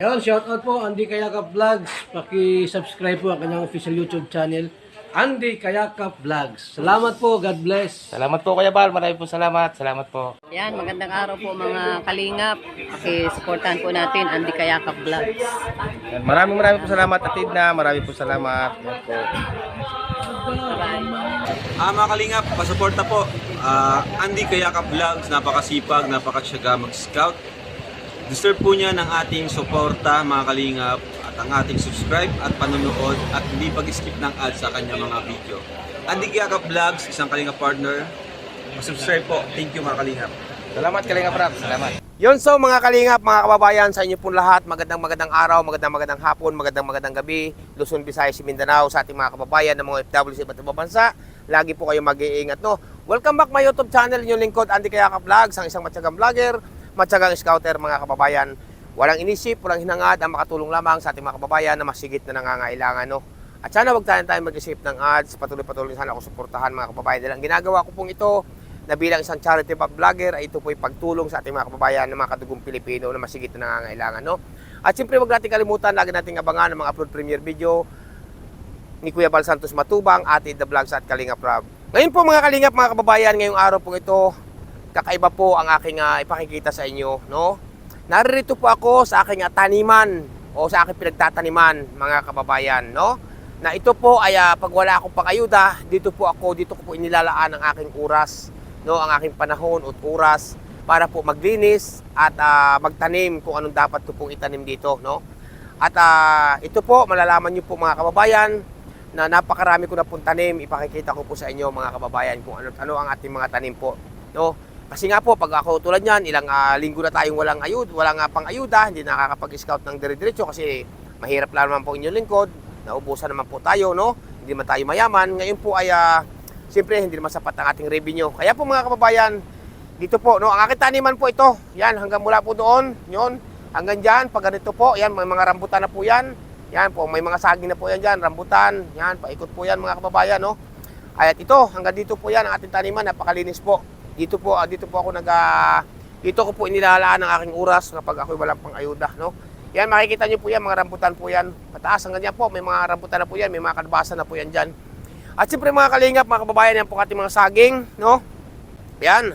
Ayun, shoutout po Andy Kayakap Vlogs. Paki-subscribe po ang kanyang official YouTube channel, Andy Kayakap Vlogs. Salamat po, God bless. Salamat po Kuya Bal, maraming po salamat. Salamat po. Yan, magandang araw po mga kalingap. Paki-supportahan po natin Andy Kayakap Vlogs. Yan, maraming po salamat Atid na, maraming po salamat. Yan po. Mga kalingap, pasuporta po. Andy Kayakap Vlogs, napakasipag, napakasyaga mag-scout. Deserve po niya ng ating suporta mga kalingap at ang ating subscribe at panonood at hindi pag-skip ng ads sa kanya mga video. Andy Kayakap Vlogs, isang kalingap partner. Subscribe po. Thank you mga kalingap. Salamat Kalingap Rap, salamat. Yun, so mga kalingap, mga kababayan, sa inyo po lahat, magandang araw, magandang hapon, magandang gabi, Luzon, Visayas, Mindanao, sa ating mga kababayan ng mga OFW sa iba't ibang bansa. Lagi po kayo mag-iingat, no? Welcome back my YouTube channel, yung lingkod Andy Kayakap Vlogs, ang isang matyagang vlogger, matyagang scouter, mga kababayan. Walang inisip, walang hinangad, ang makatulong lamang sa ating mga kababayan na masigit na nangangailangan, no? At sana wag tayo mag-isip ng ads, patuloy sana ako suportahan mga kababayan. Dahil ang ginagawa ko pong ito, na bilang isang charity vlogger, ay ito po ay pagtulong sa ating mga kababayan ng mga kadugong Pilipino na masigit na nangangailangan, no? At siyempre, wag natin kalimutan, lagi nating abangan ang mga upload premiere video ni Kuya Bal Santos Matubang, Atid the Vlogs at Kalingap Rob. Ngayon po mga kalingap, mga kababayan, ngayong araw po ito, kakaiba po ang aking ipakikita sa inyo, no? Naririto po ako sa aking taniman o sa aking pinagtataniman, mga kababayan, no? Na ito po ay pag wala akong pangayuda, dito ko po inilalaan ang aking oras, no, ang aking panahon at oras para po maglinis at magtanim kung anong dapat ko pong itanim dito, no? At ito po, malalaman niyo po mga kababayan na napakarami ko na pong tanim. Ipakikita ko po sa inyo mga kababayan kung ano ang ating mga tanim po, no? Kasi nga po, pag ako tulad niyan, ilang linggo na tayong walang pang-ayuda, hindi nakakapag-scout ng dire-diretso kasi mahirap lang naman po inyong lingkod, naubusan naman po tayo, no? Hindi man tayo mayaman. Ngayon po ay siyempre, hindi naman sapat ang ating revenue. Kaya po mga kababayan, dito po, no, ang aking taniman po ito. Yan, hanggang mula po doon, yun, hanggang dyan, pag ganito po, yan, may mga rambutan na po yan. Yan po, may mga saging na po yan dyan, rambutan. Yan, paikot po yan mga kababayan, no. At ito, hanggang dito po yan, ang ating taniman, napakalinis po. Dito ko po inilalaan ang aking oras kapag ako'y walang pang-ayuda, no. Yan, makikita niyo po yan, mga rambutan po yan. Pataas hanggang dyan po, may mga rambutan na po yan, may mga kalabasa na po yan dyan. At siyempre mga kalingap, mga kababayan, yan po ating mga saging, no? Yan.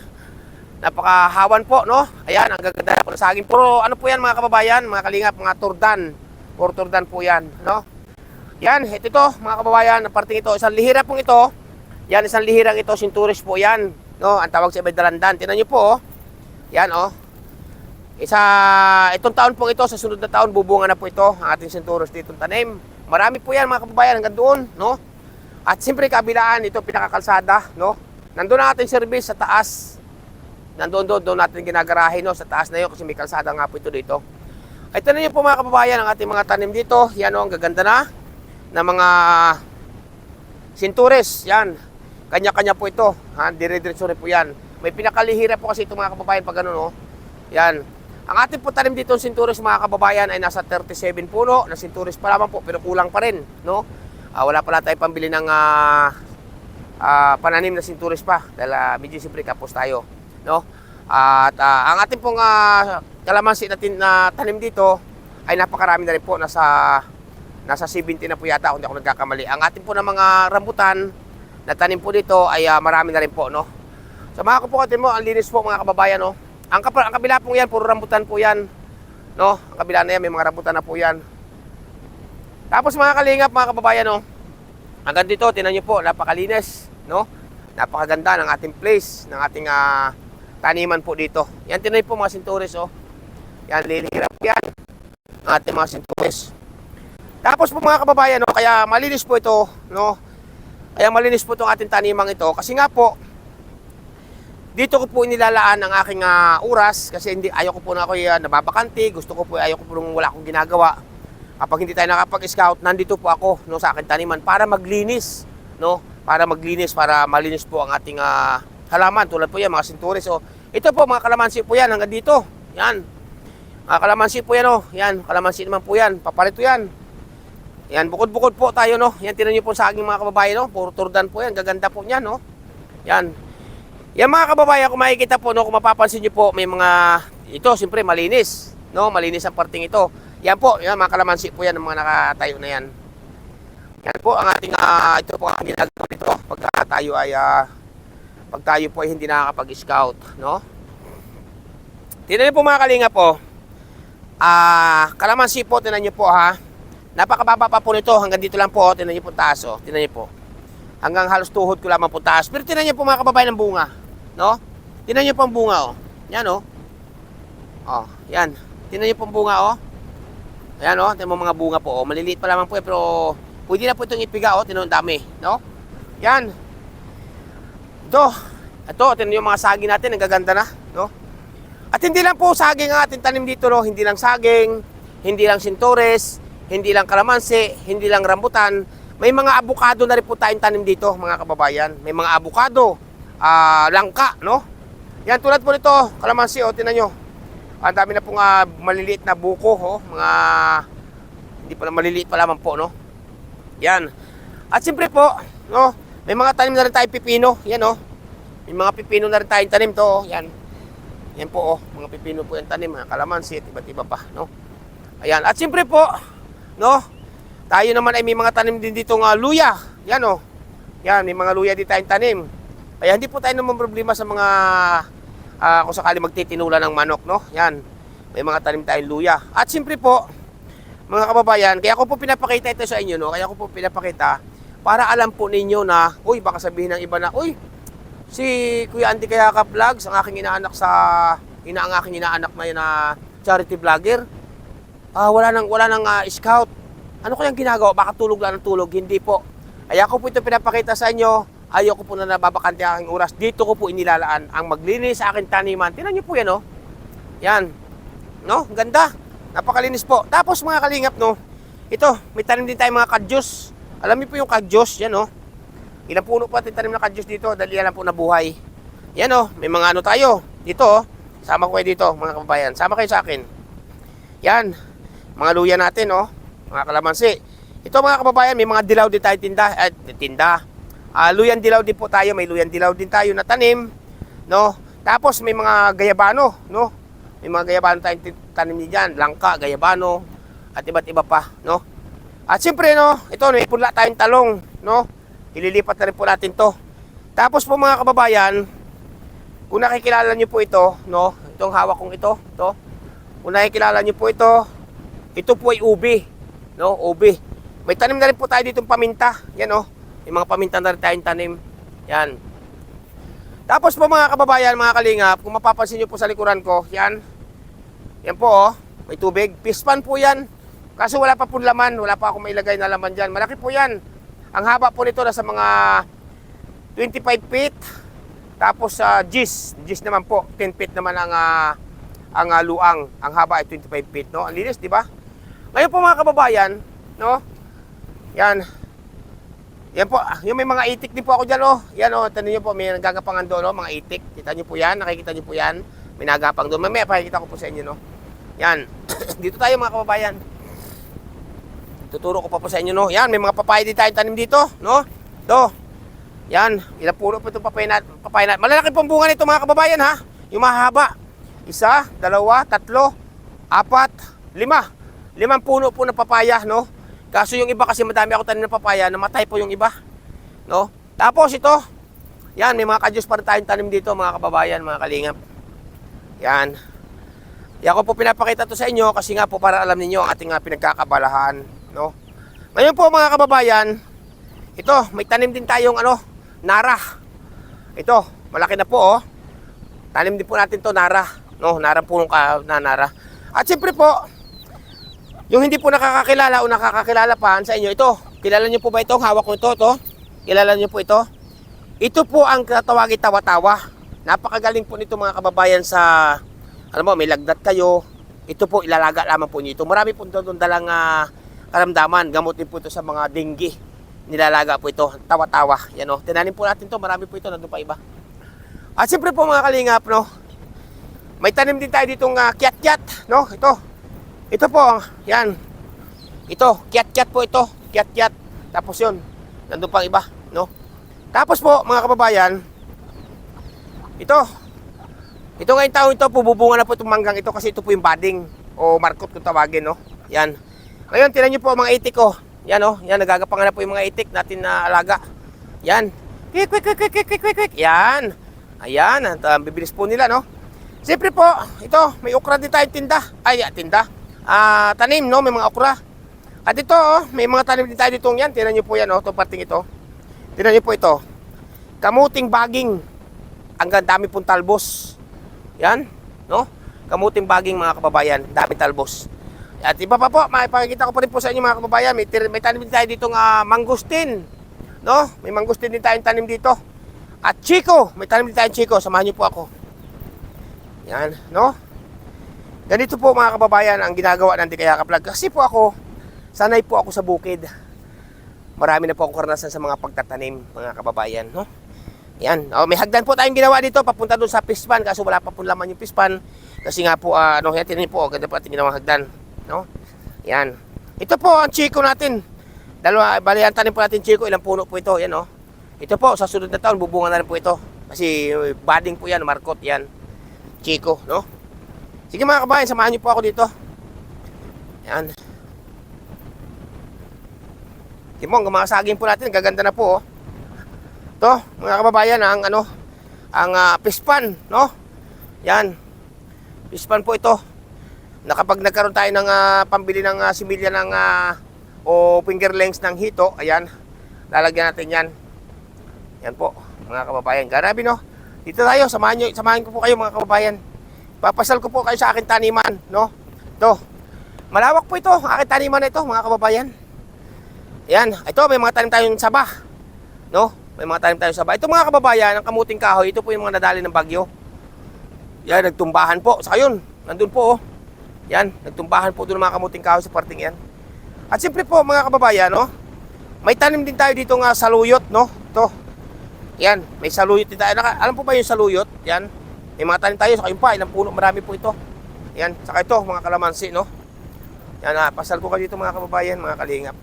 Napakahawan po, no? Ayan, ang gaganda po ng saging. Puro, ano po yan mga kababayan, mga kalingap, mga turdan. Puro turdan po yan, no? Yan, ito mga kababayan, ang parting ito, isang lihira pong ito. Yan, isang lihirang ito, sinturis po yan, no? Ang tawag sa iba dalandan. Tingnan niyo po, oh. Yan, oh. Itong taon po ito, sa sunod na taon, bubunga na po ito, ang ating sinturis ditong tanim. Marami po yan mga kababayan, hanggang doon, no? At siyempre kabilaan, ito pinakakalsada, no? Nandoon ang ating service sa taas. Doon natin ginagarahe, no? Sa taas na yun kasi may kalsada nga po ito dito. Ay tanong niyo po mga kababayan, ang ating mga tanim dito. Yan o, ang gaganda na mga sintures. Yan, kanya-kanya po ito. Dire-diretso rin po yan. May pinakalihira po kasi ito mga kababayan pag gano'n, no? Yan. Ang ating po tanim dito, sintures mga kababayan, ay nasa 37 puno. Na sintures pa lamang po, pero kulang pa rin, no? Wala pala tayong pambili ng pananim na sinturis pa dahil medyo siyempre kapos tayo, no? At ang ating pong kalamansi na tanim dito ay napakarami na rin po, nasa 70 na po yata kung hindi ako nagkakamali. Ang ating po na mga rambutan na tanim po dito ay marami na rin po, no? So mga kapukatin mo, ang linis po mga kababayan, no? Ang kabila po yan, puro rambutan po yan, no? Ang kabila na yan, may mga rambutan na po yan. Tapos mga kalingap, mga kababayan, no? Hanggang dito, tinan nyo po, napakalinis, no? Napakaganda ng ating place, ng ating taniman po dito. Yan, tinan nyo po mga sinturis, oh. Yan, lilihirap yan, ang ating mga sinturis. Tapos po mga kababayan, no? Kaya malinis po ito, no? Kaya malinis po itong ating tanimang ito. Kasi nga po, dito ko po inilalaan ang aking oras kasi ayaw ko po na ako nababakanti. Gusto ko po, ayaw ko po nung wala akong ginagawa. Kapag hindi tayo nakapag-scout, nandito po ako, no, sa aking taniman para maglinis, no? Para malinis po ang ating halaman. Tulad po yan, mga sinturis. So, ito po, mga kalamansi po yan, hanggang dito. Yan. Mga kalamansi po yan, oh. Yan, kalamansi naman po yan. Papalito yan. Yan, bukod-bukod po tayo, no? Yan, tinan nyo po sa aking mga kababayan, no? Puro turdan po yan. Gaganda po yan, no? Yan. Yan mga kababayan, kung makikita po, no? Kung mapapansin nyo po, may mga, ito, siyempre, malinis, no? Malinis ang parting ito. Yan po, yan, mga kalamansi po yan, ang mga nakatayo na yan. Yan po ang ating, ito po ang ginagawa nito pag tayo po ay hindi nakakapag-scout, no? Tingnan niyo po mga kalinga po, kalamansi po, tingnan niyo po ha, napakababa pa po nito, hanggang dito lang po, tingnan niyo po taas, oh. Tingnan niyo po, hanggang halos tuhod ko lamang po taas, pero tingnan niyo po mga kababayan ng bunga, no? Tingnan niyo po ang bunga, oh. Yan, oh. Oh, yan, tingnan niyo po ang bunga, oh. Ayan, oh, tingnan mo mga bunga po, oh. Maliliit pa lamang po, pero pwede na po itong ipiga, oh, tingnan ang dami, no? Yan. Ito, tingnan yung mga saging natin, ang gaganda na, no? At hindi lang po saging ang ating tanim dito, no? Hindi lang saging, hindi lang sintores, hindi lang kalamansi, hindi lang rambutan. May mga abukado na rin po tayong tanim dito, mga kababayan. May mga abukado, langka, no? Yan, tulad po nito, kalamansi, oh, tingnan nyo. Ang dami na pong maliliit na buko, oh, mga hindi pa maliliit pa lamang po, no? Yan. At siyempre po, no, may mga tanim na rin tayong pipino, yan, oh. May mga pipino na rin tayong tanim to, oh, yan. Yan po, oh, mga pipino po yung tanim, mga kalamansi, at iba't iba pa, no? Ayan, at siyempre po, no, tayo naman ay may mga tanim din dito ng luya, yan, oh. Yan, may mga luya din tayong tanim. Kaya hindi po tayo naman problema sa mga, kung sakali magtitinula ng manok, no? Yan, may mga tanim tayong luya. At siyempre po, mga kababayan, kaya ko po pinapakita ito sa inyo, no? Kaya ko po pinapakita, para alam po ninyo na, uy, baka sabihin ng iba na, uy, si Kuya Andy Kayakap Vlogs, ang aking inaanak na yun na charity vlogger, wala nang scout. Ano kayang ginagawa? Baka tulog lang ng tulog. Hindi po. Kaya ko po ito pinapakita sa inyo. Ayaw ko po na nababakante ang aking oras. Dito ko po inilalaan ang maglinis sa aking taniman. Tingnan niyo po yan, oh. Yan. No? Ganda. Napakalinis po. Tapos mga kalingap, no? Ito, may tanim din tayo mga kadyos. Alam niyo po yung kadyos, yan, oh. Ilang puno po ating tanim na kadyos dito, dahil yan lang po nabuhay. Yan, oh, may mga ano tayo. Dito, oh. Sama ko kayo dito, mga kababayan. Sama kayo sa akin. Yan. Mga luya natin, oh. Mga kalamansi. Ito mga kababayan, may mga dilaw din tayo tinda. Luyan dilaw din po tayo. May luyan dilaw din tayo na tanim. No? Tapos may mga gayabano, no? May mga gayabano tayong tanim diyan, langka, gayabano, at iba't iba pa, no? At siyempre, no, ito may punla tayong talong, no? Ililipat na rin po natin to. Tapos po mga kababayan, kung nakikilala niyo po ito, no? Itong hawak kong ito, kung nakikilala niyo po ito po ay ubi, no? Ubi. May tanim na rin po tayo ditong paminta, yan, no? May mga paminta na rin tayong tanim, yan. Tapos po mga kababayan, mga kalingap, kung mapapansin niyo po sa likuran ko, yan. Yan po, oh, may tubig. Pispan po yan. Kaso wala pa po laman, wala pa akong mailagay na laman dyan. Malaki po yan. Ang haba po nito nasa mga 25 feet. Tapos sa gis naman po, 10 feet naman ang luang. Ang haba ay 25 feet, no? Ang linis, di ba? Ngayon po mga kababayan, no? Yan. Yan po, yung may mga itik din po ako dyan, oh. Yan, oh, tanong nyo po, may nagagapangan doon, no? Mga itik. Kita nyo po yan, nakikita nyo po yan. May nagapang doon. Mamaya, pakikita ko po sa inyo, no? Yan. Dito tayo mga kababayan. Tuturo ko pa po sa inyo, no? Yan, may mga papaya din tayong tanim dito, no? Ito. Yan, ilang puno po itong papaya natin. Malalaki pong bunga nito mga kababayan, ha? Yung mahaba. 1, 2, 3, 4, 5. 5 puno po na papaya, no? Kaso yung iba kasi madami ako tanim ng papaya, namatay po yung iba, no? Tapos ito, yan, may mga kadyos pa rin tayong tanim dito, mga kababayan, mga kalingap. Yan. Yan ko po pinapakita to sa inyo kasi nga po para alam niyo ang ating pinagkakabalahan, no? Ngayon po mga kababayan, ito, may tanim din tayong nara. Ito, malaki na po, oh. Tanim din po natin to nara, no? Narang punong nara. At siyempre po, yung hindi po nakakakilala o nakakakilala pa sa inyo, ito, kilala niyo po ba ito? Hawak ko ito, kilala niyo po ito? Ito po ang tatawagin tawa-tawa. Napakagaling po nito mga kababayan sa, alam mo, may lagdat kayo. Ito po, ilalaga lamang po niyo ito. Marami po doon dalang karamdaman. Gamot din po ito sa mga dengue. Nilalaga po ito, tawa-tawa. Yan, o, tinanim po natin to. Marami po ito, nandun pa iba. At siyempre po mga kalingap, no, may tanim din tayo ditong kiat-kiat, no, ito po, yan. Ito, kiat-kiat po ito. Kiat-kiat. Tapos yun, nandun pang iba, no? Tapos po, mga kababayan, ito ngayong taon ito, pububunga na po itong manggang ito kasi ito po yung budding o markot kung tawagin, no? Yan. Ngayon, tinan nyo po ang mga itik ko. Yan oh, yan, nagagapangan na po yung mga itik natin na alaga. Yan. Kwik, kwik, kwik, kwik, kwik, kwik, kwik. Yan. Ayan, at bibilis po nila, no? Siyempre po, ito, may okra din tayong tinda. Ay, tinda. Tanim, no? May mga okra. At ito, oh, may mga tanim din tayo ditong yan. Tinan nyo po yan, oh, itong parting ito. Tinan nyo po ito. Kamuting baging. Ang dami pong talbos. Yan, no? Kamuting baging, mga kababayan. Dami talbos. At iba pa po, makipakikita ko pa rin po sa inyo, mga kababayan. May tanim din tayo ditong mangustin. No? May mangustin din tayong tanim dito. At Chico, may tanim din tayong Chico. Samahan niyo po ako. Yan, no? Ganito po, mga kababayan, ang ginagawa ng Di Kayakap Vlog. Kasi po ako, sanay po ako sa bukid. Marami na po akong karanasan sa mga pagtatanim, mga kababayan, no? Yan, may hagdan po tayong ginawa dito, papunta doon sa pispan. Kaso wala pa po laman yung pispan. Kasi nga po, yan, tinan po, ganda po ating ginawang hagdan. No? Yan. Ito po ang Chico natin. Bali, ang tanim po natin Chico, ilang puno po ito. Yan, oh. Ito po, sa sunod na taon, bubunga na rin po ito. Kasi budding po yan, markot yan. Chico, no? Sige mga kabayan, samahan niyo po ako dito. Yan. Timong, mga saging po natin, gaganda na po, oh. Ito, mga kababayan, ang pispan, no? Yan. Pispan po ito. Kapag nagkaroon tayo ng pambili ng similya ng o finger lengths ng hito, ayan, lalagyan natin yan. Yan po, mga kababayan. Grabe, no? Dito tayo, samahan ko po kayo, mga kababayan. Papasal ko po kayo sa aking taniman, no? Ito, malawak po ito, aking taniman na ito, mga kababayan. Yan, ito, may mga tanim tayong saba, no? May mga tanim tayong saba. Ito, mga kababayan, ang kamuting kahoy, ito po yung mga nadali ng bagyo. Yan, nagtumbahan po. Saka yun, nandun po, oh. Yan, nagtumbahan po doon mga kamuting kahoy sa parting yan. At siyempre po, mga kababayan, no? May tanim din tayo dito nga saluyot, no? Ito. Yan, may saluyot din tayo. Alam po ba yung saluyot? Yan. May mga tanim tayo, saka yun pa, ilang puno, marami po ito. Yan, saka ito, mga kalamansi, no? Yan, pasal ko kayo dito, mga kababayan, mga kalingap.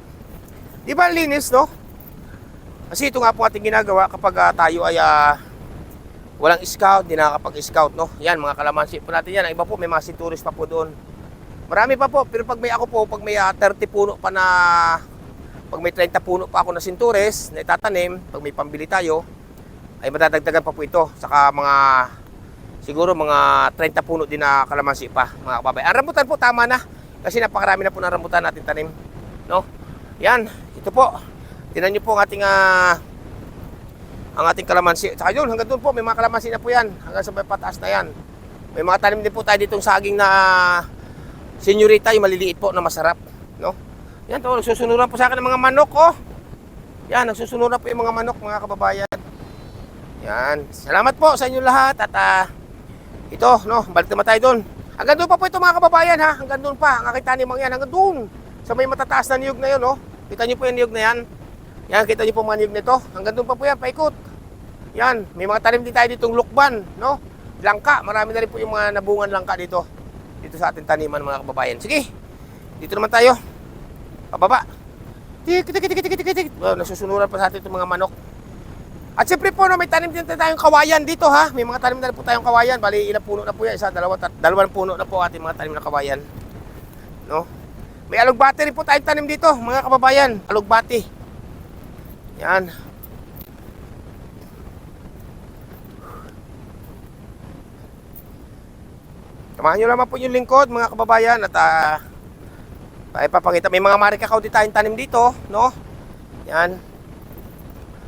Di ba linis, no? Kasi ito nga po ating ginagawa kapag tayo ay walang scout, di nakakapag-scout, no? Yan, mga kalamansi po natin yan. Ang iba po, may mga sinturis pa po doon. Marami pa po, pero pag may ako po, pag may 30 puno pa na, pag may 30 puno pa ako na sinturis, na itatanim, pag may pambili tayo, ay madadagdagan pa po ito. Saka siguro mga 30 puno din na kalamansi pa, mga kababayan. Ang rambutan po, tama na. Kasi napakarami na po ng rambutan natin tanim, no? Yan, ito po. Tingnan niyo po ang ating kalamansi. Saka yun, hanggang doon po, may mga kalamansi na po yan. Hanggang sa may pataas na yan. May mga tanim din po tayo ditong saging na senyorita, yung maliliit po na masarap, no? Yan to, nagsusunuran po sa akin ng mga manok, oh. Yan, nagsusunuran po yung mga manok, mga kababayan. Yan, salamat po sa inyo lahat. At ito, no, balik naman tayo doon. Hanggang doon pa po ito, mga kababayan, ha. Hanggang doon pa, ang aking tanimang yan, hanggang doon. Sa may matataas na niyog na yun, oh. Kita niyo po yung niyog na yan. Yan, kita niyo po mga niyog nito. Hanggang doon pa po yan, paikot. Yan, may mga tanim din tayo ditong lukban, no? Langka, marami na rin po yung mga nabungan langka dito. Dito sa ating taniman, mga kababayan. Sige, dito naman tayo. Pababa. Tik, tik, tik, tik, tik, tik. Oh, nasusunuran pa sa atin itong mga manok. At siyempre po, no, may tanim din tayong kawayan dito, ha. May mga tanim na rin po tayong kawayan. Bali, ilang puno na po yan. Dalawang puno na po ating mga tanim na kawayan. No? May alugbati rin po tayong tanim dito, mga kababayan. Alugbati. Yan. Samahan nyo naman po yung lingkod, mga kababayan. At ipapakita, may mga marikakaw din tayong tanim dito, no? Yan.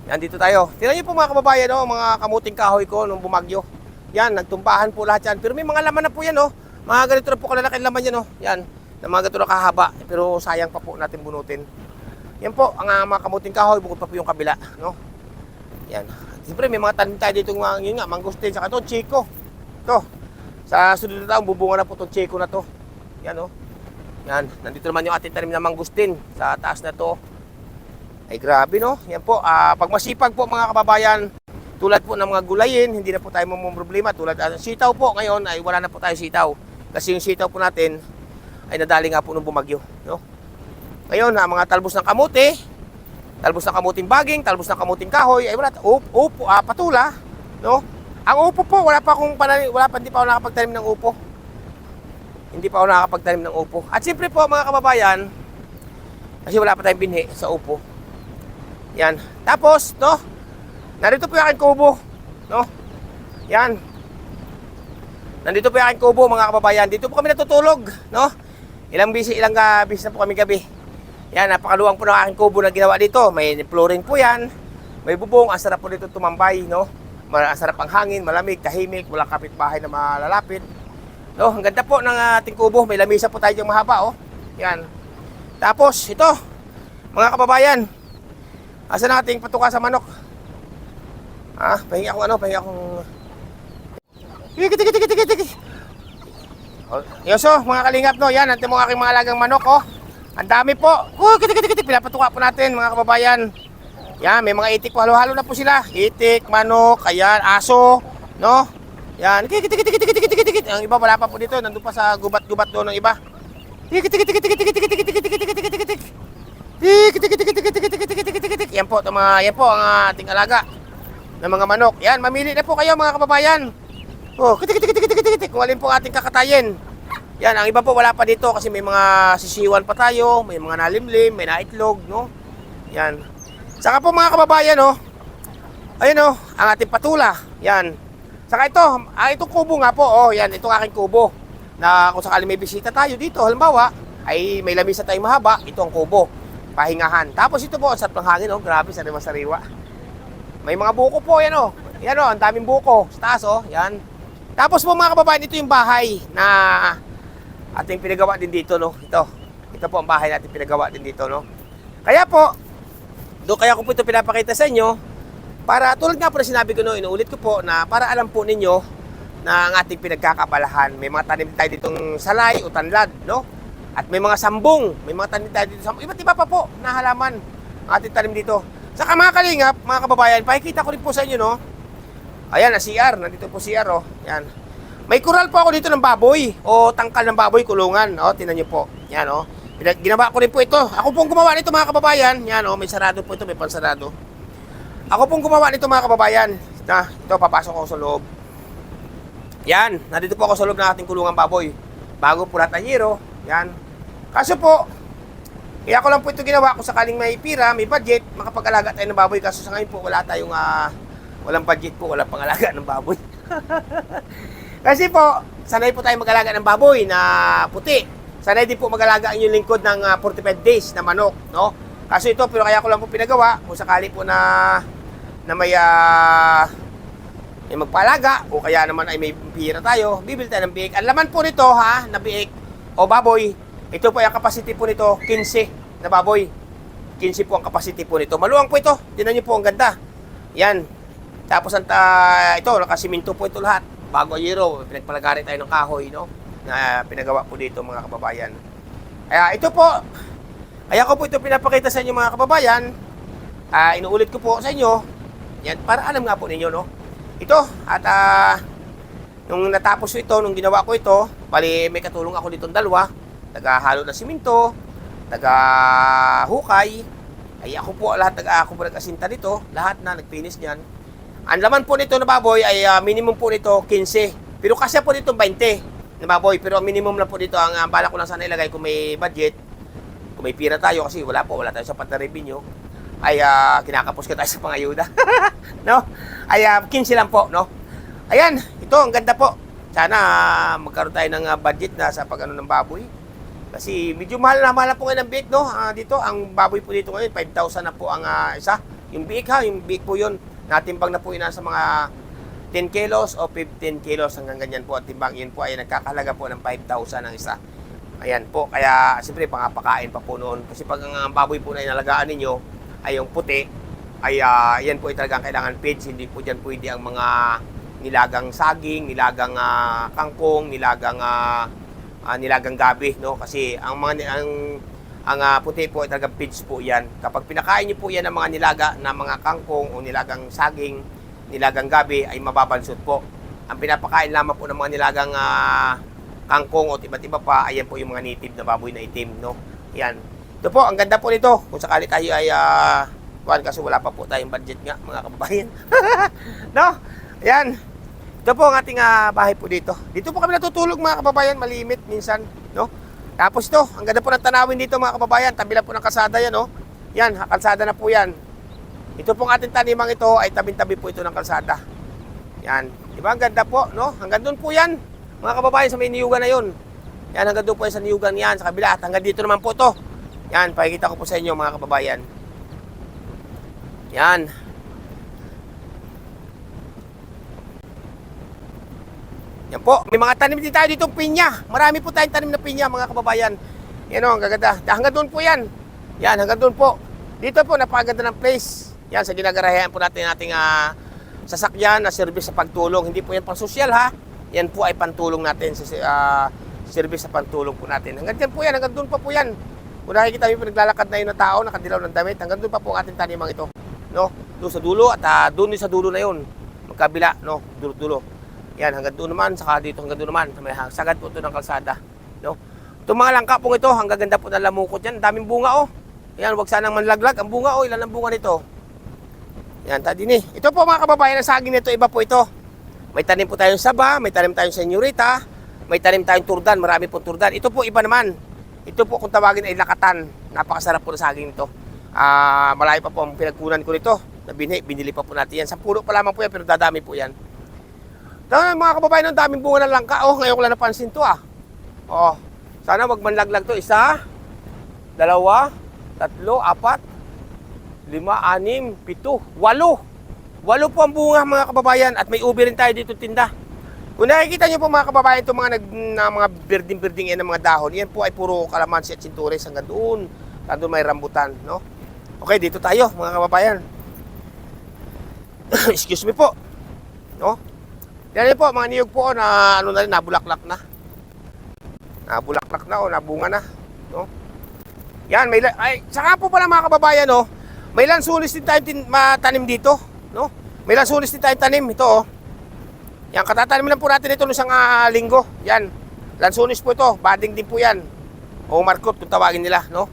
Yan, dito tayo. Tingnan nyo po, mga kababayan, no? Mga kamuting kahoy ko nung bumagyo. Yan, nagtumbahan po lahat yan. Pero may mga laman na po yan, no? Mga ganito na po kalalaki laman yan, no? Yan, na mga ganito na kahaba. Pero sayang pa po natin bunutin. Yan po, ang mga kamuting kahoy, bukod pa po yung kabila, no? Yan. Siyempre, may mga tanim tayo dito, yun nga, mangustin. Saka ito, Chico. Ito. Sa sunod na taon, bubunga na po itong Chico na to. Yan, oh. Yan. Nandito naman yung ating tanim na mangustin sa taas na to. Ay, grabe, no? Yan po. Pag masipag po, mga kababayan, tulad po ng mga gulayin, hindi na po tayo problema. Tulad sitaw po, ngayon ay wala na po tayo sitaw. Kasi yung sitaw po natin ay nadali nga po nung bumagyo, no? Ngayon, mga talbos ng kamote, talbos ng kamuting baging, talbos ng kamuting kahoy, ay wala. Patula, no? Ang upo po, hindi pa ako nakapagtanim ng upo. Hindi pa ako nakakapagtanim ng upo. At siyempre po mga kababayan, kasi wala pa tayong binhi sa upo. Yan. Tapos, no? Narito po yung aking kubo. No? Yan. Nandito po yung aking kubo mga kababayan. Dito po kami natutulog. No? Ilang bisi na po kami gabi. Yan, napakaluwang po ng aking kubo na ginawa dito. May flooring po yan. May bubong. Ang sarap po dito tumambay. No? Ang sarap ang hangin, malamig, tahimik. Walang kapitbahay na malalapit. No? Ang ganda po ng ating kubo. May lamisa po tayo diyang mahaba. Oh. Yan. Tapos, ito. Mga kababayan. Asa na ating patuka sa manok? Pahingi akong Tiki. Yoso, mga kalingap, no? Yan, natin mga aking mga alagang manok, oh. Ang dami po. Kiti. Pinapatuka po natin, mga kababayan. Yan, may mga itik po. Halo-halo na po sila. Itik, manok, ayan, aso, no? Yan, kiti. Ang iba wala pa po dito. Nandun pa sa gubat-gubat doon ng iba. Tiki. Yan po ang ating alaga ng mga manok. Yan, mamili na po kayo mga kababayan. Oh, kiti. Kung alin po ating kakatayin. Yan, ang iba po wala pa dito kasi may mga sisiwan pa tayo, may mga nalimlim, may naitlog, no? Yan. Saka po mga kababayan, oh. Ayun, oh, ang ating patula. Yan. Saka itong kubo nga po, oh, yan, itong aking kubo. Na kung sakali may bisita tayo dito, halimbawa, ay may lamisa tayong mahaba, ito ang kubo. Pahingahan. Tapos ito po, ang sarap ng hangin, oh. Grabe, sariwa-sariwa. May mga buko po, yan, oh. Yan, oh, ang daming buko. Sa taas, oh, yan. Tapos po mga kababayan, ito yung bahay na ating pinagawa din dito, no. Ito po ang bahay natin pinagawa din dito, no. Kaya po, kaya ko po ito pinapakita sa inyo para tulad nga po na sinabi ko, no, inuulit ko po na para alam po ninyo na ang ating pinagkakabalahan. May mga tanim tayo ditong salay o tanlad, no. At may mga sambong, may mga tanim tayo dito sa iba't iba pa po na halaman ang ating tanim dito. Saka mga kalingap, mga kababayan, pakikita ko rin po sa inyo, no. Ayan, CR, nandito po CR, oh. Yan. May kural po ako dito ng baboy o tangkal ng baboy, kulungan. O, tingnan nyo po. Yan, o. Ginawa ko rin po ito. Ako pong gumawa nito mga kababayan. Yan, o. May sarado po ito, may pansarado. Ako pong gumawa nito mga kababayan. Ito, papasok ako sa loob. Yan, nandito po ako sa loob ng ating kulungan baboy. Bago po lahat ng yero. Yan. Kaso po, kaya ko lang po ito ginawa kung sakaling may pira, may budget, makapag-alaga tayo ng baboy. Kaso sa ngayon po, wala tayong, walang budget po, walang pang-alaga ng baboy. Kasi po, sanay po tayo mag-alaga ng baboy na puti. Sanay din po mag-alaga ang inyong lingkod ng 45 days na manok, no? Kaso ito, pero kaya ko lang po pinagawa, kung sakali po na may magpalaga, o kaya naman ay may pira tayo, bibili tayo ng biik. Ang laman po nito, na biik o baboy, ito po yung capacity po nito, 15 na baboy. 15 po ang capacity po nito. Maluwang po ito, tinan niyo po, ang ganda. Yan. Tapos ito, nakasiminto po ito lahat. Bago yero, pinagpalagari tayo ng kahoy, no? Na pinagawa po dito mga kababayan. Kaya ito po, kaya ko po ito pinapakita sa inyo mga kababayan. Inuulit ko po sa inyo. Yan, para alam nga po ninyo, no? Ito, at nung natapos ito, nung ginawa ko ito, bali may katulong ako ditong dalawa. Taga-halo na siminto, taga-hukay. Ay ako po nag-asinta dito, lahat na nag-finish niyan. Ang laman po nito na baboy ay minimum po nito 15. Pero kasya po nito 20 na baboy. Pero ang minimum lang po dito, ang bala ko lang sana ilagay kung may budget, kung may pira tayo, kasi wala tayo sapat na revenue, ay kinakapos ka tayo sa pangayuda. No? Ay 15 lang po, no? Ayan, ito, ang ganda po. Sana magkaroon tayo ng budget na sa pag-ano ng baboy. Kasi medyo mahal na po ngayon ang biik, no? Dito, ang baboy po dito ngayon, 5,000 na po ang isa. Yung biik yung biik po yun. Natimbang na po yun sa mga 10 kilos o 15 kilos hanggang ganyan po at timbang. Yun po ay nagkakalaga po ng 5,000 ang isa. Ayan po, kaya siyempre pangapakain pa po noon. Kasi pag ang baboy po na inalagaan ninyo ay yung puti, ay yan po ay talagang kailangan feeds. Hindi po dyan pwede ang mga nilagang saging, nilagang kangkong, nilagang gabi, no? Kasi ang puti po ay talagang feeds po yan. Kapag pinakain niyo po yan ng mga nilaga na mga kangkong o nilagang saging, nilagang gabi, ay mababansot po. Ang pinapakain lamang po ng mga nilagang kangkong o iba't iba pa, ayan po yung mga native na baboy na itim, no? Yan. Ito po, ang ganda po nito. Kung sakali tayo ay kasi wala pa po tayong budget nga, mga kababayan. No? Ayan. Ito po ang ating bahay po dito. Dito po kami natutulog mga kababayan, malimit minsan, no? Tapos ito, ang ganda po ng tanawin dito mga kababayan, tabi lang po ng kalsada yan, no? Yan, kalsada na po yan. Ito pong ating tanimang ito ay tabi-tabi po ito ng kalsada. Yan, di ba? Ang ganda po, no? Hanggang doon po yan, mga kababayan, sa may niyugan na yun. Yan, hanggang doon po yan sa niyugan yan, sa kabila. At hanggang dito naman po ito. Yan, pakikita ko po sa inyo mga kababayan. Yan. Yan po, may mga tanim din tayo dito pinya. Marami po tayong tanim na pinya mga kababayan. Yan o, ang gaganda. Hanggang doon po yan. Yan, hanggang doon po. Dito po, napakaganda ng place. Yan, sa ginagarayan po natin ating sasakyan na service sa pagtulong. Hindi po yan pang sosyal ha. Yan po ay pantulong natin sa service sa pantulong po natin. Hanggang dyan po yan, hanggang doon pa po yan. Kung nakikita nyo po naglalakad na yun na tao, nakadilaw ng damit, hanggang doon pa po ang ating tanimang ito. No? Doon sa dulo at doon sa dulo na yun. Magkabila, no? Dulo-dulo. Yan, hanggang doon naman, saka dito hanggang doon naman. May sagad po ito ng kalsada. No? Itong mga langka po ito, hanggang ganda po ng lamukot yan. Daming bunga oh. Yan, wag sanang manlaglag. Ang bunga oh, ilan ang bunga nito? Yan, tadini. Ito po mga kababayan, ang saging nito, iba po ito. May tanim po tayong saba, may tanim tayong senyorita, may tanim tayong turdan, marami po turdan. Ito po iba naman. Ito po kung tawagin ay lakatan. Napakasarap po ng saging nito. Malayo pa po ang pinagkunan ko nito. Binili pa po natin yan. Sa puno pa lamang po yan, pero dadami po yan. Mga kababayan, ang daming bunga ng langka. Oh, ngayon ko lang napansin to ah. Oh, sana wag manlaglag to. 1, 2, 3, 4, 5, 6, 7, 8. 8 po ang bunga mga kababayan. At may ube rin tayo dito tinda. Kung nakikita nyo po mga kababayan, itong mga birding-birding yan ng mga dahon, yan po ay puro kalamansi at sinturis hanggang doon. Hanggang may rambutan, no? Okay, dito tayo mga kababayan. Excuse me po. No? Yan po, mga niyog po na ano na rin, nabulaklak na. Nabulaklak na o nabunga na, no? Yan, saka po pala mga kababayan, no? May lansunis din tayong matanim dito, no? May lansunis din tayong tanim ito, oh. Yan, katatanim lang po natin ito noong isang linggo. Yan, lansunis po ito, bading din po yan. O markot kung tawagin nila, no?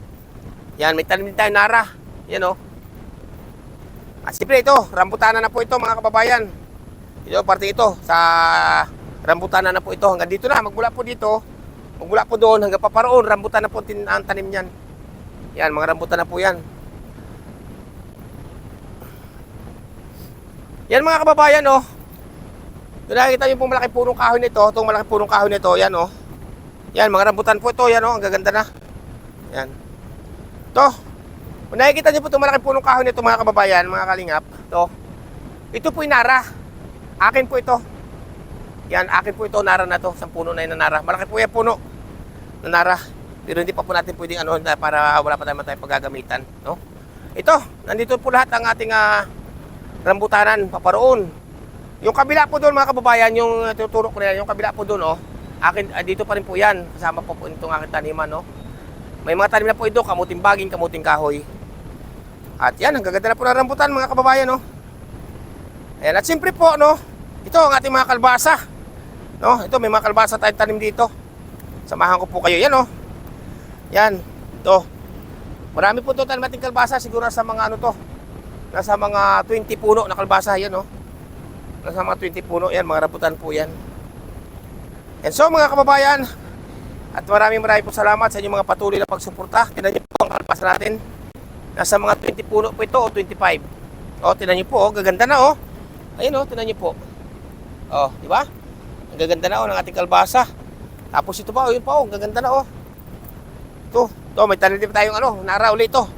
Yan, may tanim din tayong nara. Yan, oh. At siyempre ito, rambutana na po ito mga kababayan. Ito, parte ito, sa rambutan na po ito. Hanggang dito na, magmula po dito, magmula po doon, hanggang paparoon, rambutan na po ang tanim niyan. Yan, mga rambutan na po yan. Yan mga kababayan, oh. Doon nakikita nyo pong malaking punong kahoy nito, itong malaking punong kahoy nito, yan, oh. Yan, mga rambutan po ito, yan, oh, ang gaganda na. Yan. Ito, kung nakikita nyo po itong malaking punong kahoy nito, mga kababayan, mga kalingap, ito po yung nara. Akin po ito. Yan, akin po ito, nara na to. Isang puno na yun na nara. Malaki po yung puno na nara. Pero hindi pa po natin pwedeng para wala pa tayong paggagamitan. No? Ito, nandito po lahat ang ating rambutanan, paparoon. Yung kabila po doon mga kababayan, yung tuturo ko nila, yung kabila po doon, oh. Akin, dito pa rin po yan. Kasama po itong aking taniman, no? May mga tanim na po ito, kamuting baging, kamuting kahoy. At yan, ang gaganda na po ng rambutan mga kababayan, no? Ayan, at siyempre po, no? Ito ang ating mga kalbasa. No? Ito, may mga kalbasa tayong tanim dito. Samahan ko po kayo. Yan, oh. Yan. Ito. Marami po ito tanim nating kalbasa. Siguro nasa mga ano to. Nasa mga 20 puno na kalbasa. Yan, oh. Nasa mga 20 puno. Yan, mga rambutan po yan. And so, mga kababayan, at maraming po salamat sa inyong mga patuloy na pagsuporta. Tingnan niyo po ang kalbasa natin. Nasa mga 20 puno po ito o 25. O, tingnan niyo po. Oh. Gaganda na, oh. Ayun, oh. Tingnan niyo po. Oh, di ba? Ang gaganda na, oh, ng ating kalbasa. Tapos ito pa, oh, yun pa, oh, ang gaganda na, oh. Ito, may tanim din tayong nara ulit ito.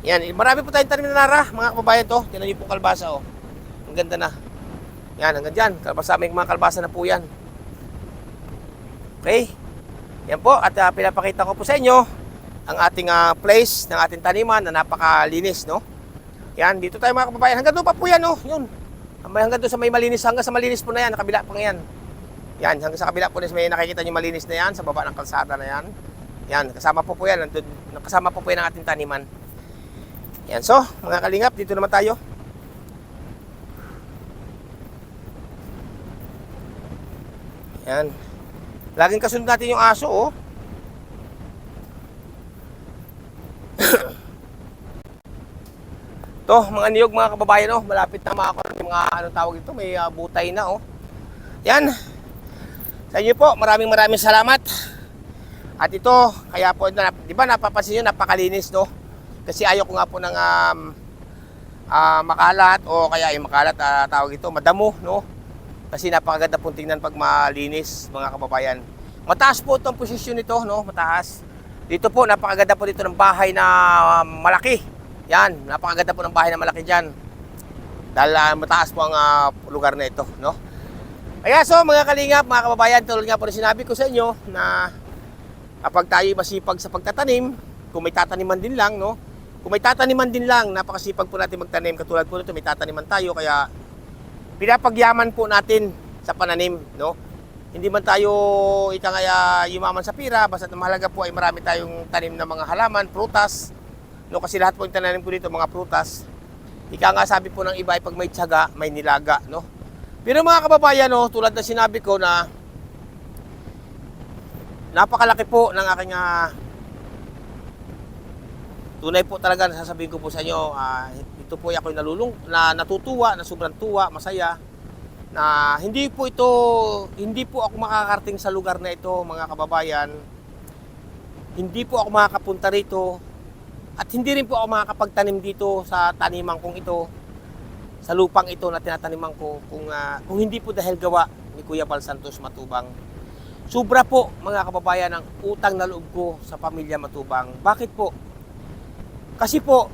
Yan, marami po tayong tanim na nara, mga kababayan to. Tingnan niyo po kalbasa, oh. Ang ganda na. Yan, hanggang dyan. Kalbasa, may mga kalbasa na po yan. Okay. Yan po, at pinapakita ko po sa inyo ang ating place ng ating taniman na napakalinis, no? Yan, dito tayo mga kababayan. Hanggang doon pa po yan, oh. Yun. Hanggang doon sa may malinis, hanggang sa malinis po na yan, nakabila pa yan. Yan, hanggang sa kabila po na may nakikita nyo malinis na yan, sa baba ng kalsada na yan. Yan, kasama po yan, kasama po yan ang ating taniman. Yan, so, mga kalingap, dito naman tayo. Yan. Laging kasunod natin yung aso, oh. To, mga niyog, mga kababayan, oh, malapit na mga tawag ito, may butay na, oh. Yan. Sa inyo po, maraming salamat. At ito, kaya po, di ba napapansin nyo, napakalinis, no? Kasi ayaw ko nga po ng makalat o kaya yung makalat, tawag ito, madamo, no? Kasi napakaganda pong tingnan pag malinis, mga kababayan. Mataas po itong posisyon nito, no? Mataas. Dito po, napakaganda po dito ng bahay na malaki. Yan, napakaganda po ng bahay na malaki dyan. Dahil mataas po ang lugar na ito, no? Kaya so, mga kalingap, mga kababayan, tulad nga po na sinabi ko sa inyo na kapag tayo masipag sa pagtatanim, kung may tataniman din lang, no? Kung may tataniman din lang, napakasipag po natin magtanim. Katulad po nito, may tataniman tayo, kaya pinapagyaman po natin sa pananim, no? Hindi man tayo yumaman sa pira, basta mahalaga po ay marami tayong tanim na mga halaman, prutas, no? Kasi lahat po yung tananim ko dito, mga prutas. Ika nga sabi po ng iba ay pag may tiyaga, may nilaga, no? Pero mga kababayan, no, tulad na sinabi ko na napakalaki po ng aking tunay po talaga nasasabihin ko po sa inyo, ito po ay ako'y natutuwa, na sobrang tuwa, masaya na hindi po ako makakarating sa lugar na ito, mga kababayan. Hindi po ako makakapunta rito at hindi rin po ako makakapagtanim dito sa taniman kong ito, sa lupang ito na tinataniman ko kung hindi po dahil gawa ni Kuya Bal Santos Matubang. Sobra po, mga kababayan, ang utang na loob ko sa pamilya Matubang. Bakit po? Kasi po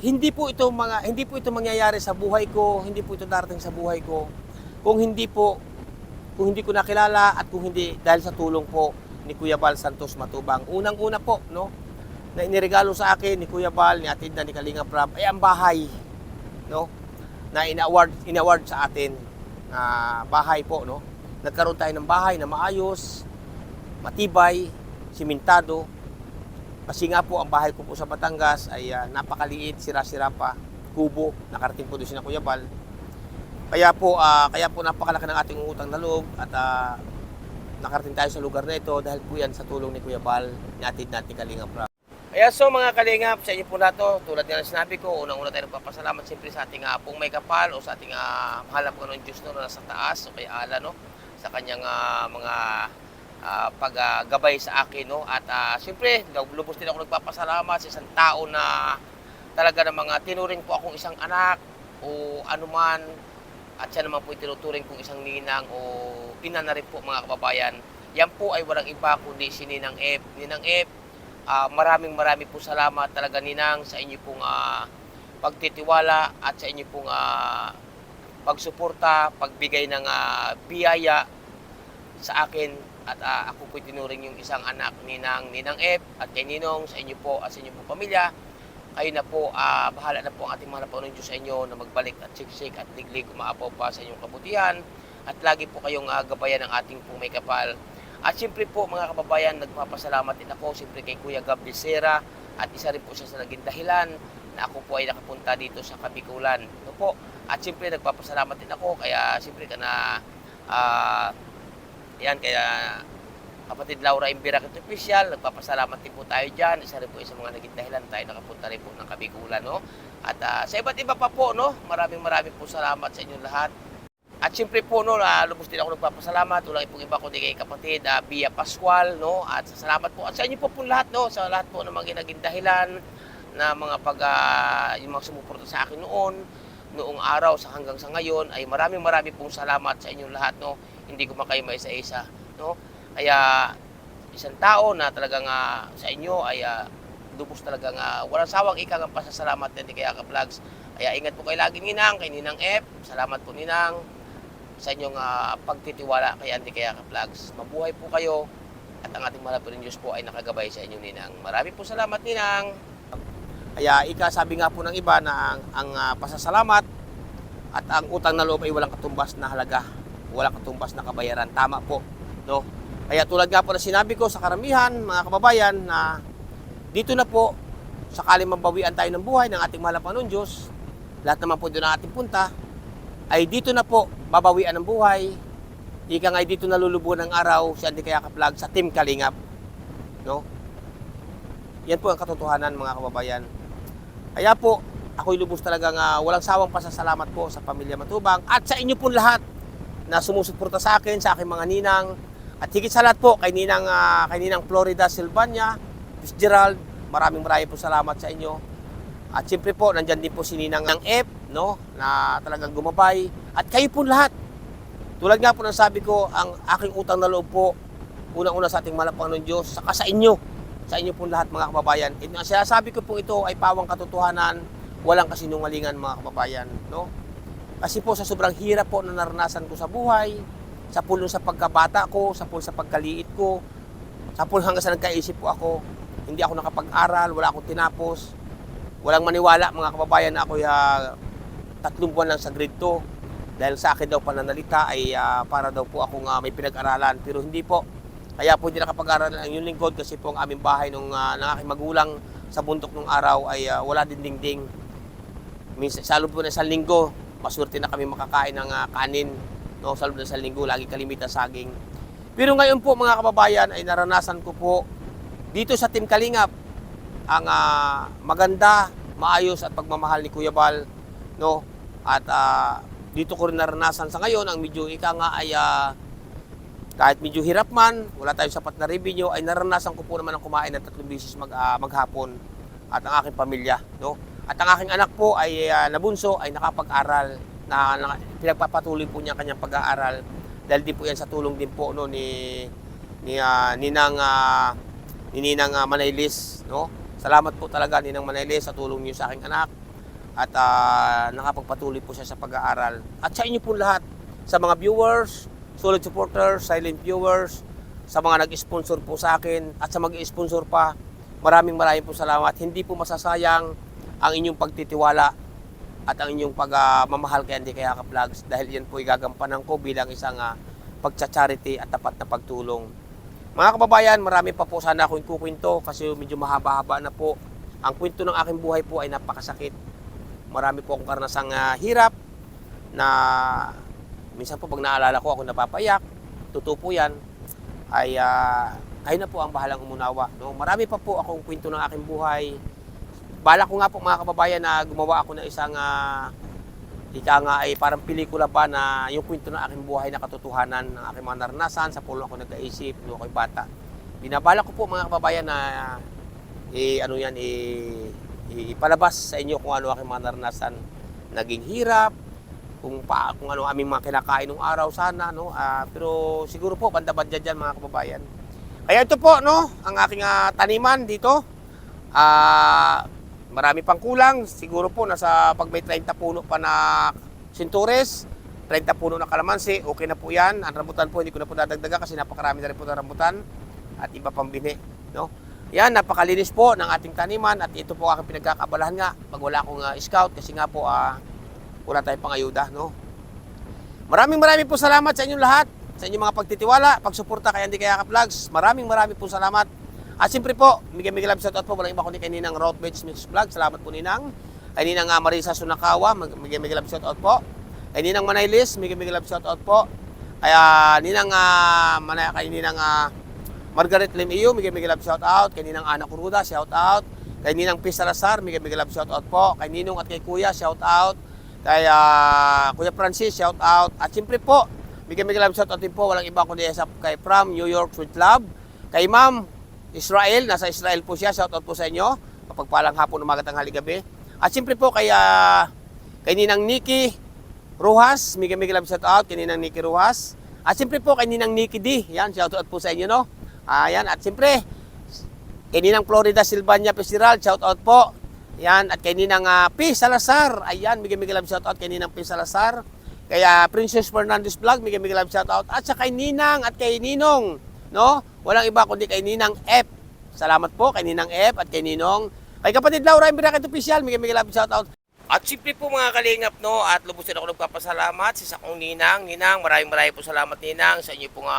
hindi po ito mangyayari sa buhay ko, hindi po ito darating sa buhay ko kung hindi ko nakilala at kung hindi dahil sa tulong po ni Kuya Bal Santos Matubang. Unang-una po, no, na iniregalo sa akin ni Kuya Bal, ni Atid na ni Kalinga Prab ay ang bahay, no, na in-award sa atin na bahay po, no. Nagkaroon tayo ng bahay na maayos, matibay, simentado. Kasi nga po ang bahay ko po sa Batangas ay napakaliit, sira-sira pa, kubo, nakarating po doon si Kuya Bal. Kaya po napakalaki ng ating utang na loob at nakarating tayo sa lugar na ito dahil po yan sa tulong ni Kuya Bal, ni Atid natin Kalinga Prab. Kaya so mga kalingap, sa inyo po na to, tulad nga ng sinabi ko, unang-una tayo nagpapasalamat siyempre sa ating pong may kapal o sa ating mahal na Panginoon Diyos no, na nasa taas o kay Allah, no, sa kanyang mga paggabay sa akin, no, at siyempre lubos din ako nagpapasalamat sa isang tao na talaga ng mga tinuring po akong isang anak o anuman, at siya naman po tinuturing kong isang ninang o ina na rin po, mga kababayan. Yan po ay walang iba kundi si Ninang F. Ninang F, maraming po salamat talaga, Ninang, sa inyo pong pagtitiwala at sa inyo pong pagsuporta, pagbigay ng biyaya sa akin at ako po tinuring yung isang anak ni Ninang F at kay Ninong, sa inyo po at sa inyo po pamilya. Kayo na po, bahala na po ang ating mahal na Panginoon Diyos sa inyo na magbalik at siksik at liglig umaapaw pa sa inyong kabutihan at lagi po kayong gabayan ng ating pong may kapal. At siyempre po, mga kababayan, nagpapasalamat din ako siyempre kay Kuya Gab Becerra at isa rin po siya sa naging dahilan na ako po ay nakapunta dito sa Kabikulan. Ito po. At siyempre nagpapasalamat din ako kaya siyempre kaya kapatid Laura Imbirak ito official, nagpapasalamat din po tayo dyan. Isa rin po sa mga naging dahilan tayo nakapunta rin po ng Kabikulan, no? At sa iba't iba pa po, no? Maraming po salamat sa inyong lahat. At siyempre po, no, lubos din ako nagpapasalamat. Walang ipong iba kundi kay kapatid Bia Pascual, no? At salamat po. At sa inyo po lahat, no? Sa lahat po ng mga naging dahilan na mga yung mga sumuporta sa akin noong araw hanggang sa ngayon ay maraming pong salamat sa inyong lahat, no? Hindi ko makayo maisa-isa, no? Kaya isang tao na talagang sa inyo ay lubos talagang walang sawang ikang pasasalamat din kay Kayakap Vlogs. Kaya ingat po kayo lagi, Ninang, kay Ninang F. Salamat po, Ninang, sa inyong pagtitiwala kay Andy Kayakap Vlogs. Mabuhay po kayo at ang ating mahal na Diyos po ay nakagabay sa inyo, Ninang. Maraming po salamat, Ninang. Kaya sabi nga po ng iba na ang pasasalamat at ang utang na loob ay walang katumbas na halaga, walang katumbas na kabayaran. Tama po, no? Kaya tulad nga po na sinabi ko sa karamihan, mga kababayan, na dito na po, sakaling mabawian tayo ng buhay ng ating mahal na Panginoon Diyos, lahat naman po doon ang ating punta, ay dito na po babawian ng buhay. Ika nga dito nalulubuan ng araw si Andy Kayakap Vlogs sa Team Kalingap, no? Yan po ang katotohanan, mga kababayan. Kaya po, ako'y lubos talagang walang sawang pasasalamat po sa pamilya Matubang at sa inyo po lahat na sumusuporta sa akin, sa aking mga ninang. At higit sa lahat po, kay Ninang Florida Silvania, Fitzgerald, maraming po salamat sa inyo. At siyempre po, nandyan din po si Ninang ng F, no, na talagang gumabay. At kayo po lahat. Tulad nga po ng sabi ko, ang aking utang na loob po, unang-una sa ating malapang ng Diyos, saka sa inyo po lahat mga kababayan. Ang sinasabi ko po ito ay pawang katotohanan, walang kasinungalingan mga kababayan, no? Kasi po sa sobrang hirap po na naranasan ko sa buhay, sa pulong sa pagkabata ko, sa pulong sa pagkaliit ko, sa pulong hanggang sa nagkaisip po ako, hindi ako nakapag-aral, wala akong tinapos, walang maniwala mga kababayan na ako 3 buwan lang sa grade 2 dahil sa akin daw pananalita ay para daw po akong may pinag-aralan, pero hindi po. Kaya po hindi nakapag-aral ang yung lingkod kasi po ang aming bahay ng aking magulang sa bundok nung araw ay wala din dingding. Minsan, sa loob po ng isang linggo, maswerte na kami makakain ng kanin. No, sa loob ng isang linggo, lagi kalimitan saging. Pero ngayon po mga kababayan ay naranasan ko po dito sa Team Kalingap ang maganda, maayos at pagmamahal ni Kuya Bal. No? At dito ko rin naranasan sa ngayon ang medyo ay kahit medyo hirap man, wala tayong sapat na revenue, ay naranasan ko po naman ang kumain ng 3 beses maghapon at ang aking pamilya. No? At ang aking anak po ay nabunso ay nakapag-aral na pinagpapatuloy po niya kanyang pag-aaral dahil din po yan sa tulong din po no, ni Ninang Manaylis. No? Salamat po talaga Ninang Manaylis sa tulong niyo sa aking anak at nakapagpatuloy po siya sa pag-aaral. At sa inyo po lahat, sa mga viewers, solid supporters, silent viewers, sa mga nag-sponsor po sa akin at sa mag-sponsor pa, maraming po salamat. Hindi po masasayang ang inyong pagtitiwala at ang inyong pagmamahal kay Andy Kayakap Vlogs dahil yan po igagampanan ko bilang isang pagcha-charity at tapat na pagtulong. Mga kababayan, marami pa po sana akong ikukwento kasi medyo mahaba-haba na po. Ang kwento ng aking buhay po ay napakasakit. Marami po akong karanasang hirap na minsan po pag naalala ko ako napapayak, totoo po yan, ay kayo na po ang bahalang umunawa. No? Marami pa po akong kwento ng aking buhay. Bala ko nga po mga kababayan na gumawa ako ng isang ay parang pelikula ba na yung kwento ng aking buhay na katotohanan ng aking mga naranasan sa pulo ako nag-aisip, nung ako'y bata. Binabala ko po mga kababayan na ipalabas sa inyo kung ano aking mga naranasan. Naging hirap, kung ano aming mga kinakain nung araw sana, no? Pero siguro po banda-banda dyan mga kababayan. Kaya ito po, no, ang aking taniman dito. Marami pang kulang, siguro po nasa pag may 30 puno pa na sintures, 30 puno na kalamansi, okay na po yan. Ang rambutan po, hindi ko na po dadagdagan kasi napakarami na rin po ng rambutan at iba pang bini. No? Yan, napakalinis po ng ating taniman at ito po aking pinagkakabalahan nga pag wala akong scout kasi nga po wala tayong pangayuda. No? Maraming po salamat sa inyong lahat, sa inyong mga pagtitiwala, pagsuporta kay Andy Kayakap Vlogs. Maraming po salamat. At siyempre po, migay love shoutout po, walang iba kundi kay Ninang Roadbeds Mix Vlog. Salamat po Ninang. Kay Ninang Marisa Sunakawa, migay love shoutout po. Kay Ninang Manaylis, migay love shoutout po. Kay Ninang Margaret Lim Iyo, migay love shoutout. Kay Ninang Ana Kuruda, shoutout. Kay Ninang P. Salazar, migay love shoutout po. Kay Ninong at kay Kuya, shoutout. Kay Kuya Francis, shoutout. At siyempre po, migay love shoutout din po, walang iba kundi kay from New York Sweet Love. Kay Ma'am Israel, nasa Israel po siya, shoutout po sa inyo. Kapagpalang hapon, umaga, tanghali, gabi. At siyempre po kay Ninang Nikki Rojas, migay love shoutout kay Ninang Nikki Rojas. At siyempre po kay Ninang Nikki D, yan, shoutout po sa inyo, no? Ayan, at siyempre kay Ninang Florida Silvania Fitzgerald, shoutout po. Yan, at kay Ninang P. Salazar, ayan, migay love shoutout kay Ninang P. Salazar. Kay Princess Fernandez Vlog, migay love shoutout. At sa kay Ninang at kay Ninong, no? Walang iba kundi kay Ninang F. Salamat po kay Ninang F at kay Ninong. Kay kapatid Laura Imbiraket Official, migay love shoutout. At siyempre po mga kalingap, no, at lubusin ako nagpapasalamat sa sakong Ninang. Ninang, maraming po salamat Ninang sa inyo pong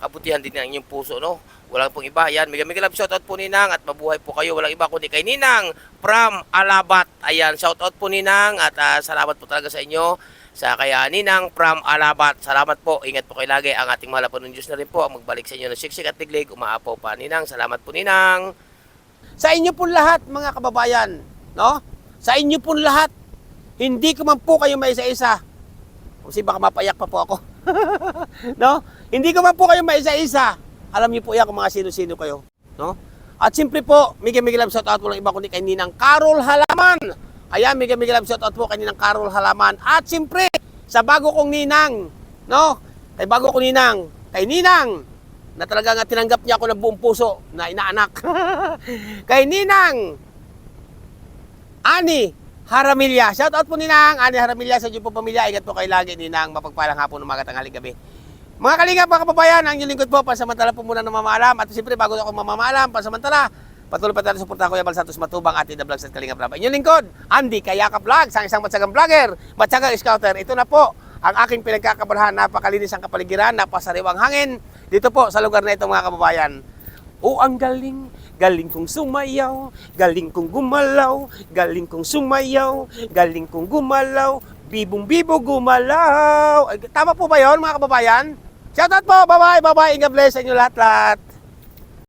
kabutihan din ng inyong puso, no. Walang pong iba. Yan, migay love shoutout po Ninang at mabuhay po kayo. Walang iba kundi kay Ninang from Alabat. Ayan, shoutout po Ninang at salamat po talaga sa inyo. Sa kaya Ninang from Alabat. Salamat po. Ingat po kayo lagi. Ang ating mahal po ng Diyos na rin po ang magbalik sa inyo ng siksik at tiglig. Umaapaw pa Ninang. Salamat po Ninang. Sa inyo po lahat mga kababayan, no? Sa inyo po lahat. Hindi ko man po kayo may isa-isa. Kasi baka mapayak pa po ako. No? Hindi ko man po kayo maisa-isa. Alam niyo po yan kung mga sino-sino kayo. No? At siyempre po, Miguel love shoutout po lang iba kundi kay Ninang Carol Halaman. Ayan, Miguel love shoutout po kay Ninang Carol Halaman. At siyempre, sa bago kong ninang, no? Kay bago kong ninang, kay Ninang, na talaga nga tinanggap niya ako ng buong puso na inaanak. Kay Ninang Ani Haramilya. Shout out po Ninang Ani Haramilya sa inyo po pamilya. Ingat po kayo lagi Ninang. Mapagpalang hapon, umaga, tanghali, gabi. Mga kalingap, mga kababayan, ang inyong lingkod po, pansamantala po muna na mamaalam. At siyempre, bago ako mamamaalam, pansamantala, patuloy pa tayo suportahan ko Yabal Santos Matubang at The Vlogs at Kalingap Raba. Inyong lingkod, Andy Kayaka Vlogs, ang isang matsagang vlogger, matsagang scouter. Ito na po ang aking pinagkakabalahan. Napakalinis ang kapaligiran, napasariwang hangin. Dito po sa lugar na ito mga kababayan. Ang galing, galing kong sumayaw, galing kong gumalaw, galing kong sumayaw, galing kong gumalaw, bibong-bibo gumalaw. Ay, tama po ba yun mga kababayan? Shoutout po, bye-bye, bye-bye, God bless sa inyo lahat-lahat.